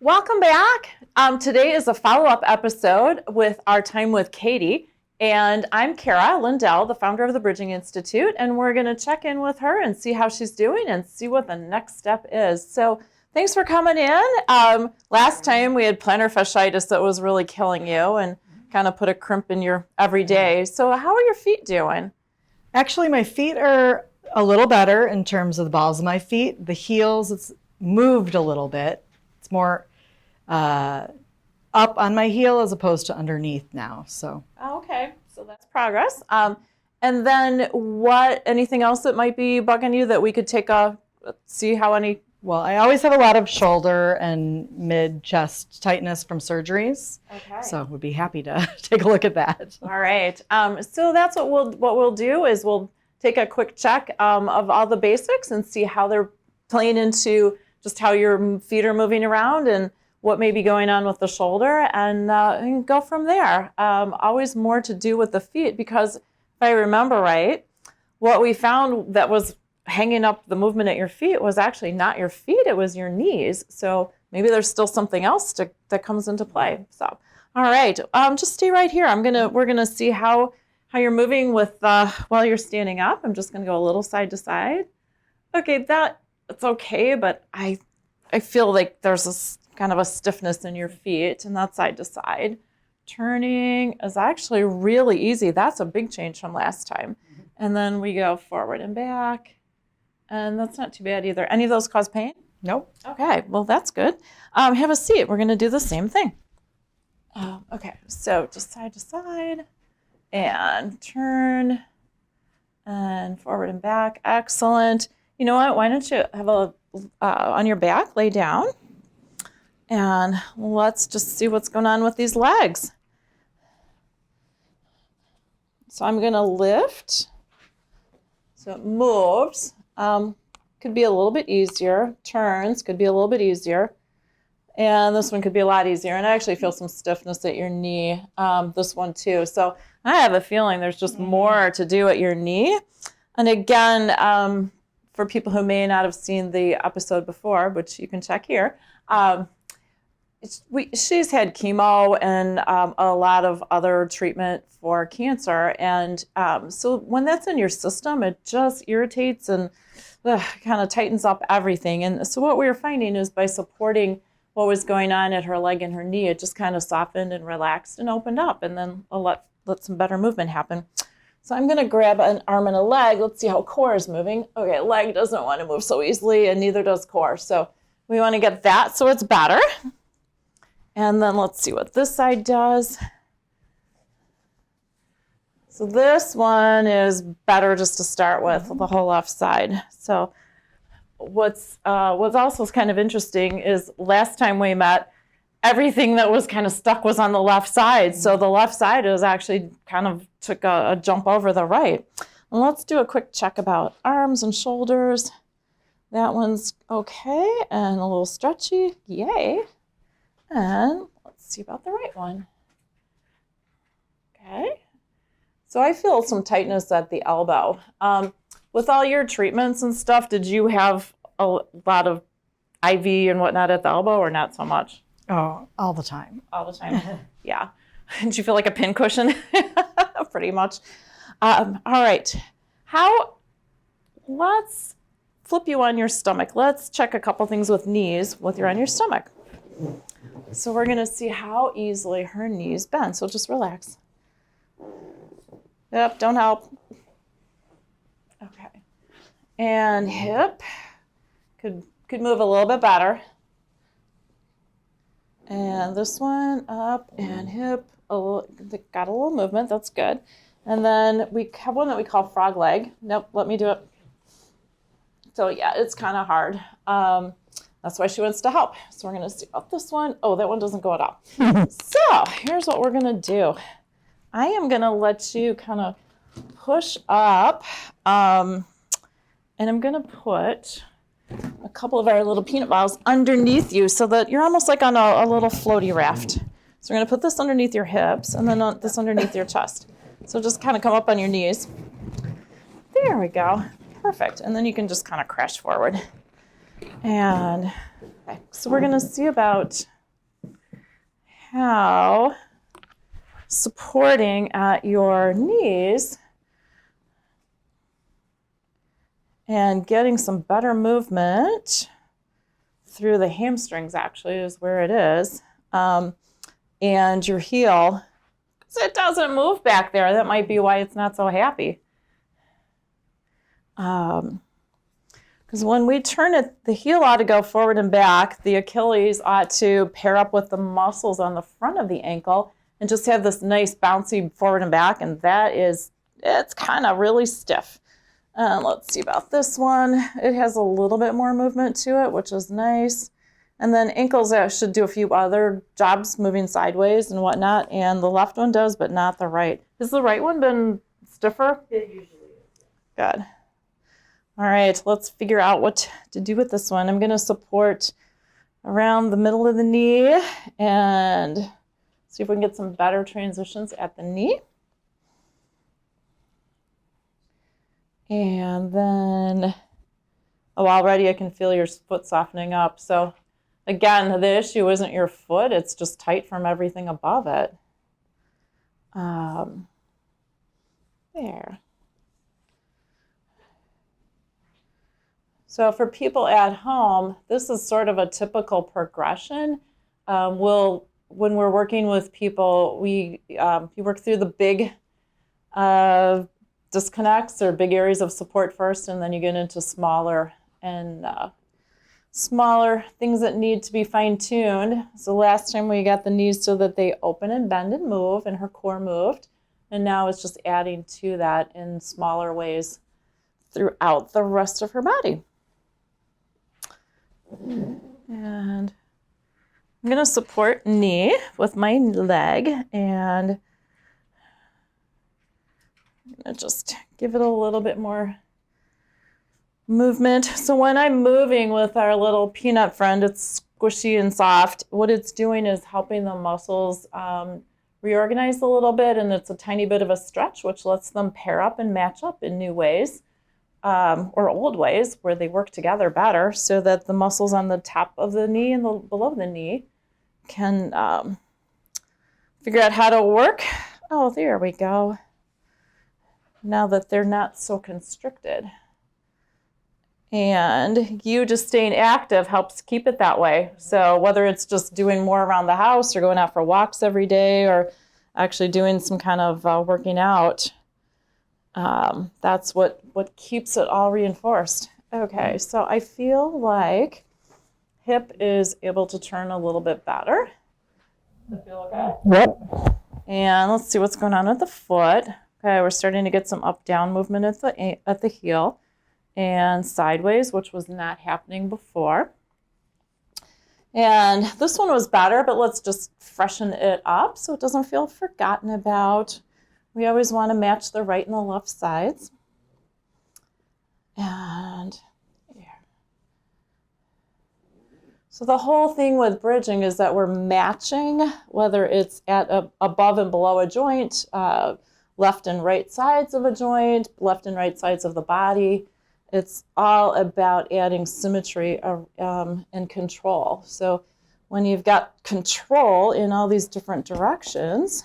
Welcome back. Today is a follow-up episode with our time with Katie, and I'm Cara Lindell, the founder of the Bridging Institute, and we're going to check in with her and see how she's doing and see what the next step is. So thanks for coming in. Last time we had plantar fasciitis that was really killing you and kind of put a crimp in your everyday. So how are your feet doing? Actually, my feet are a little better in terms of the balls of my feet. The heels, it's moved a little bit. It's more up on my heel as opposed to underneath now. So. Okay, so that's progress. And then anything else that might be bugging you that we could see how any? Well, I always have a lot of shoulder and mid-chest tightness from surgeries. Okay. So would be happy to take a look at that. All right. So that's what we'll do is we'll take a quick check of all the basics and see how they're playing into just how your feet are moving around and what may be going on with the shoulder, and go from there. Always more to do with the feet, because if I remember right, what we found that was hanging up the movement at your feet was actually not your feet, it was your knees. So maybe there's still something else that comes into play. So, all right, just stay right here. We're gonna see how you're moving with while you're standing up. I'm just gonna go a little side to side. Okay, it's okay, but I feel like there's this kind of a stiffness in your feet, and that's side to side. Turning is actually really easy. That's a big change from last time. And then we go forward and back, and that's not too bad either. Any of those cause pain? Nope. Okay, well, that's good. Have a seat. We're going to do the same thing. Okay, so just side to side, and turn, and forward and back. Excellent. You know what? Why don't you have on your back, lay down, and let's just see what's going on with these legs. So I'm going to lift. So it moves. Could be a little bit easier. Turns could be a little bit easier. And this one could be a lot easier. And I actually feel some stiffness at your knee, this one too. So I have a feeling there's just more to do at your knee. And again, for people who may not have seen the episode before, which you can check here, she's had chemo and a lot of other treatment for cancer. And so when that's in your system, it just irritates and kind of tightens up everything. And so what we were finding is by supporting what was going on at her leg and her knee, it just kind of softened and relaxed and opened up, and then let some better movement happen. So I'm going to grab an arm and a leg. Let's see how core is moving. Okay, leg doesn't want to move so easily, and neither does core. So we want to get that so it's better. And then let's see what this side does. So this one is better just to start with the whole left side. So what's also kind of interesting is last time we met, everything that was kind of stuck was on the left side. So the left side is actually kind of took a jump over the right. And let's do a quick check about arms and shoulders. That one's okay and a little stretchy. Yay. And let's see about the right one. Okay. So I feel some tightness at the elbow. With all your treatments and stuff, did you have a lot of IV and whatnot at the elbow, or not so much? Oh, all the time. All the time. Yeah. Did you feel like a pin cushion? Pretty much. All right. Let's flip you on your stomach. Let's check a couple things with knees with you're on your stomach. So we're going to see how easily her knees bend. So just relax. Yep, don't help. Okay. And hip could move a little bit better. And this one up and hip, got a little movement. That's good. And then we have one that we call frog leg. Nope, let me do it. So yeah, it's kind of hard. That's why she wants to help. So we're going to see about this one. Oh, that one doesn't go at all. So here's what we're going to do. I am going to let you kind of push up, and I'm going to put a couple of our little peanut balls underneath you so that you're almost like on a little floaty raft. So we're going to put this underneath your hips and then this underneath your chest. So just kind of come up on your knees. There we go. Perfect. And then you can just kind of crash forward. And okay, so we're going to see about how supporting at your knees and getting some better movement through the hamstrings actually is where it is. And your heel, because it doesn't move back there. That might be why it's not so happy. Because when we turn it, the heel ought to go forward and back. The Achilles ought to pair up with the muscles on the front of the ankle and just have this nice bouncy forward and back. And it's kind of really stiff. Let's see about this one. It has a little bit more movement to it, which is nice. And then ankles should do a few other jobs, moving sideways and whatnot. And the left one does, but not the right. Has the right one been stiffer? It usually is. Good. All right, let's figure out what to do with this one. I'm going to support around the middle of the knee and see if we can get some better transitions at the knee. And then, already I can feel your foot softening up. So again, the issue isn't your foot, it's just tight from everything above it. There. So for people at home, this is sort of a typical progression. When we're working with people, you work through the big disconnects or big areas of support first, and then you get into smaller things that need to be fine-tuned. So last time we got the knees so that they open and bend and move, and her core moved. And now it's just adding to that in smaller ways throughout the rest of her body. And I'm going to support knee with my leg, and I'm going to just give it a little bit more movement. So when I'm moving with our little peanut friend, it's squishy and soft. What it's doing is helping the muscles reorganize a little bit, and it's a tiny bit of a stretch, which lets them pair up and match up in new ways. Or old ways where they work together better, so that the muscles on the top of the knee and below the knee can figure out how to work. Oh, there we go. Now that they're not so constricted. And you just staying active helps keep it that way. So whether it's just doing more around the house or going out for walks every day or actually doing some kind of working out, that's what keeps it all reinforced. Okay, so I feel like hip is able to turn a little bit better. Does it feel okay? Yep. And let's see what's going on with the foot. Okay, we're starting to get some up-down movement at the heel and sideways, which was not happening before. And this one was better, but let's just freshen it up so it doesn't feel forgotten about. We always want to match the right and the left sides. And here. So the whole thing with bridging is that we're matching, whether it's at above and below a joint, left and right sides of a joint, left and right sides of the body. It's all about adding symmetry and control. So when you've got control in all these different directions,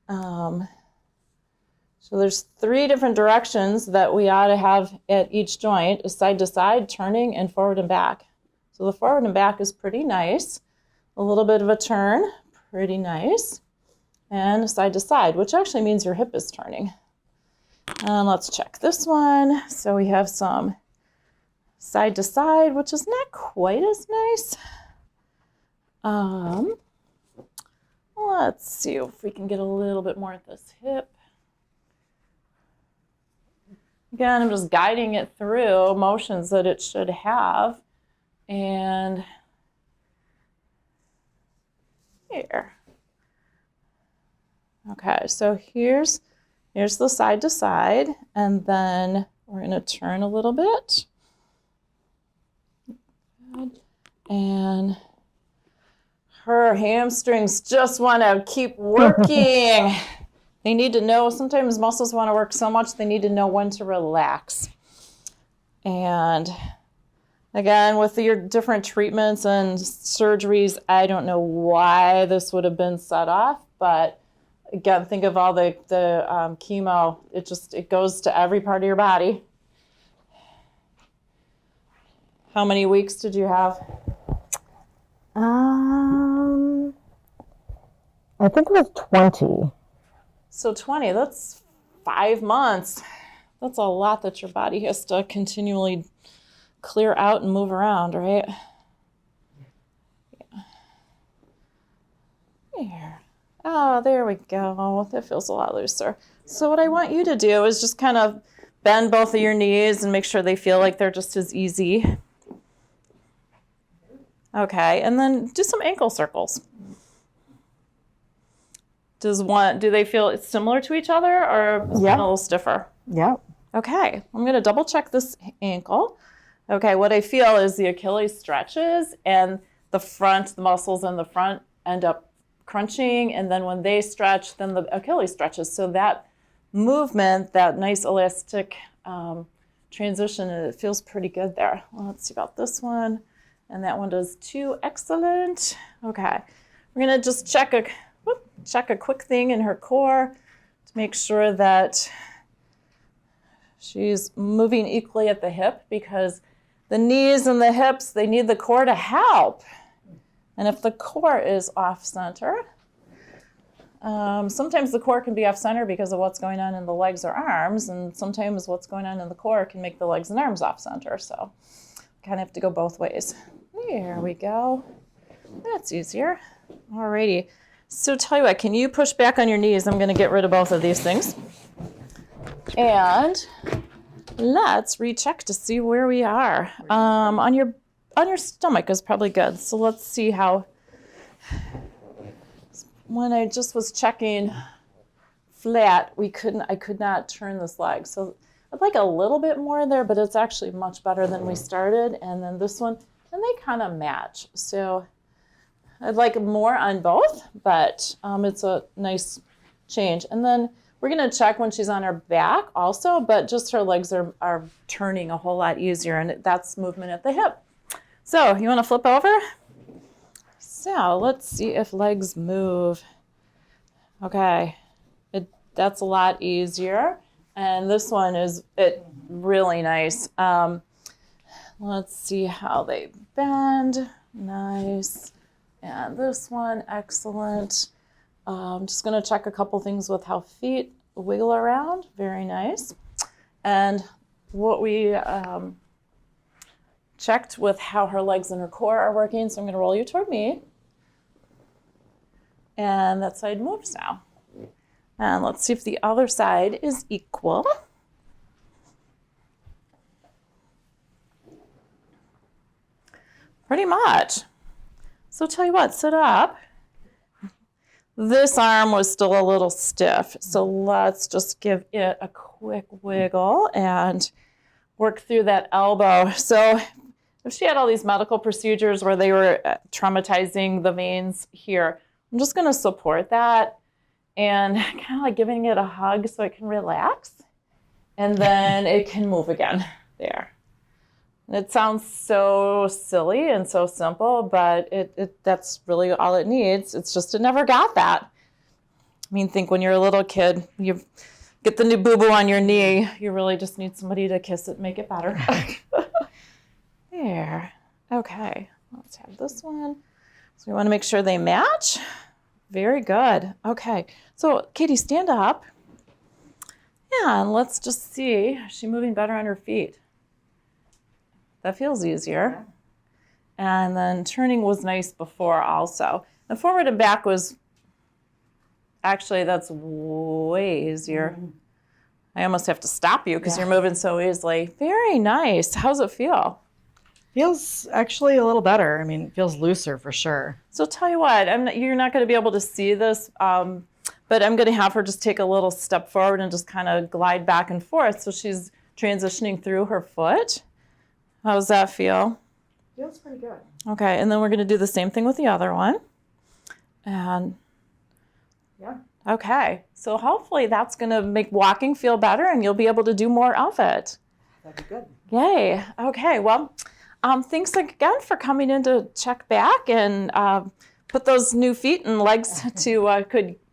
so there's 3 different directions that we ought to have at each joint: side to side, turning, and forward and back. So the forward and back is pretty nice. A little bit of a turn, pretty nice. And side to side, which actually means your hip is turning. And let's check this one. So we have some side to side, which is not quite as nice. Let's see if we can get a little bit more at this hip. Again, I'm just guiding it through motions that it should have. And here. Okay, so here's the side to side, and then we're going to turn a little bit. And her hamstrings just want to keep working. They need to know, sometimes muscles want to work so much, they need to know when to relax. And Again, with your different treatments and surgeries, I don't know why this would have been set off, but again, think of all the chemo. It goes to every part of your body. How many weeks did you have? I think it was 20. So 20, that's 5 months. That's a lot that your body has to continually clear out and move around, right? Yeah. There. Oh, there we go. That feels a lot looser. So what I want you to do is just kind of bend both of your knees and make sure they feel like they're just as easy. Okay, and then do some ankle circles. Do they feel similar to each other or a little stiffer? Yep. Okay, I'm going to double check this ankle. Okay, what I feel is the Achilles stretches and the muscles in the front end up crunching, and then when they stretch, then the Achilles stretches. So that movement, that nice elastic transition, it feels pretty good there. Well, let's see about this one. And that one does too. Excellent. Okay, we're going to just check a quick thing in her core to make sure that she's moving equally at the hip, because the knees and the hips, they need the core to help. And if the core is off center, sometimes the core can be off center because of what's going on in the legs or arms, and sometimes what's going on in the core can make the legs and arms off center. So kind of have to go both ways. There we go. That's easier. Alrighty. So tell you what, can you push back on your knees? I'm going to get rid of both of these things. And let's recheck to see where we are. On your stomach is probably good. So let's see how, when I just was checking flat, I could not turn this leg. So I'd like a little bit more there, but it's actually much better than we started. And then this one, and they kind of match. So I'd like more on both, but it's a nice change. And then we're going to check when she's on her back also, but just her legs are turning a whole lot easier, and that's movement at the hip. So you want to flip over? So let's see if legs move. Okay, that's a lot easier. And this one is really nice. Let's see how they bend. Nice. And this one, excellent. I'm just going to check a couple things with how feet wiggle around. Very nice. And what we checked with how her legs and her core are working. So I'm going to roll you toward me. And that side moves now. And let's see if the other side is equal. Pretty much. So tell you what, sit up. This arm was still a little stiff, so let's just give it a quick wiggle and work through that elbow. So if she had all these medical procedures where they were traumatizing the veins here, I'm just going to support that and kind of like giving it a hug so it can relax, and then it can move again. There. It sounds so silly and so simple, but that's really all it needs. It's just it never got that. I mean, think when you're a little kid, you get the new boo-boo on your knee, you really just need somebody to kiss it and make it better. There. Okay, let's have this one. So we want to make sure they match. Very good. Okay, so Katie, stand up. Yeah, and let's just see, is she moving better on her feet? That feels easier. And then turning was nice before also. And forward and back was, actually that's way easier. I almost have to stop you because you're moving so easily. Very nice. How's it feel? Feels actually a little better. I mean, it feels looser for sure. So tell you what, you're not going to be able to see this, but I'm going to have her just take a little step forward and just kind of glide back and forth. So she's transitioning through her foot. How does that feel? Feels pretty good. Okay, and then we're going to do the same thing with the other one. And yeah. Okay, so hopefully that's going to make walking feel better and you'll be able to do more of it. That'd be good. Yay. Okay, well, thanks again for coming in to check back and put those new feet and legs to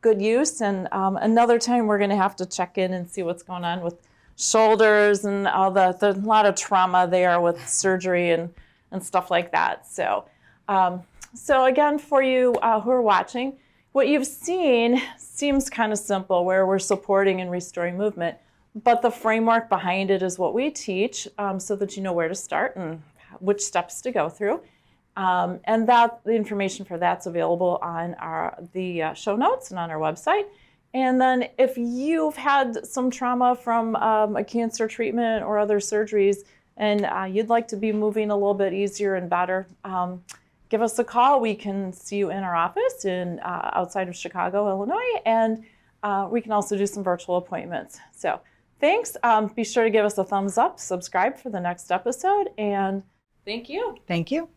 good use. And another time we're going to have to check in and see what's going on with shoulders and all there's a lot of trauma there with surgery and stuff like that. So, so again, for you who are watching, what you've seen seems kind of simple, where we're supporting and restoring movement, but the framework behind it is what we teach, so that you know where to start and which steps to go through. And that the information for that's available on the show notes and on our website. And then if you've had some trauma from a cancer treatment or other surgeries, and you'd like to be moving a little bit easier and better, give us a call. We can see you in our office outside of Chicago, Illinois, and we can also do some virtual appointments. So thanks. Be sure to give us a thumbs up, subscribe for the next episode, and thank you. Thank you.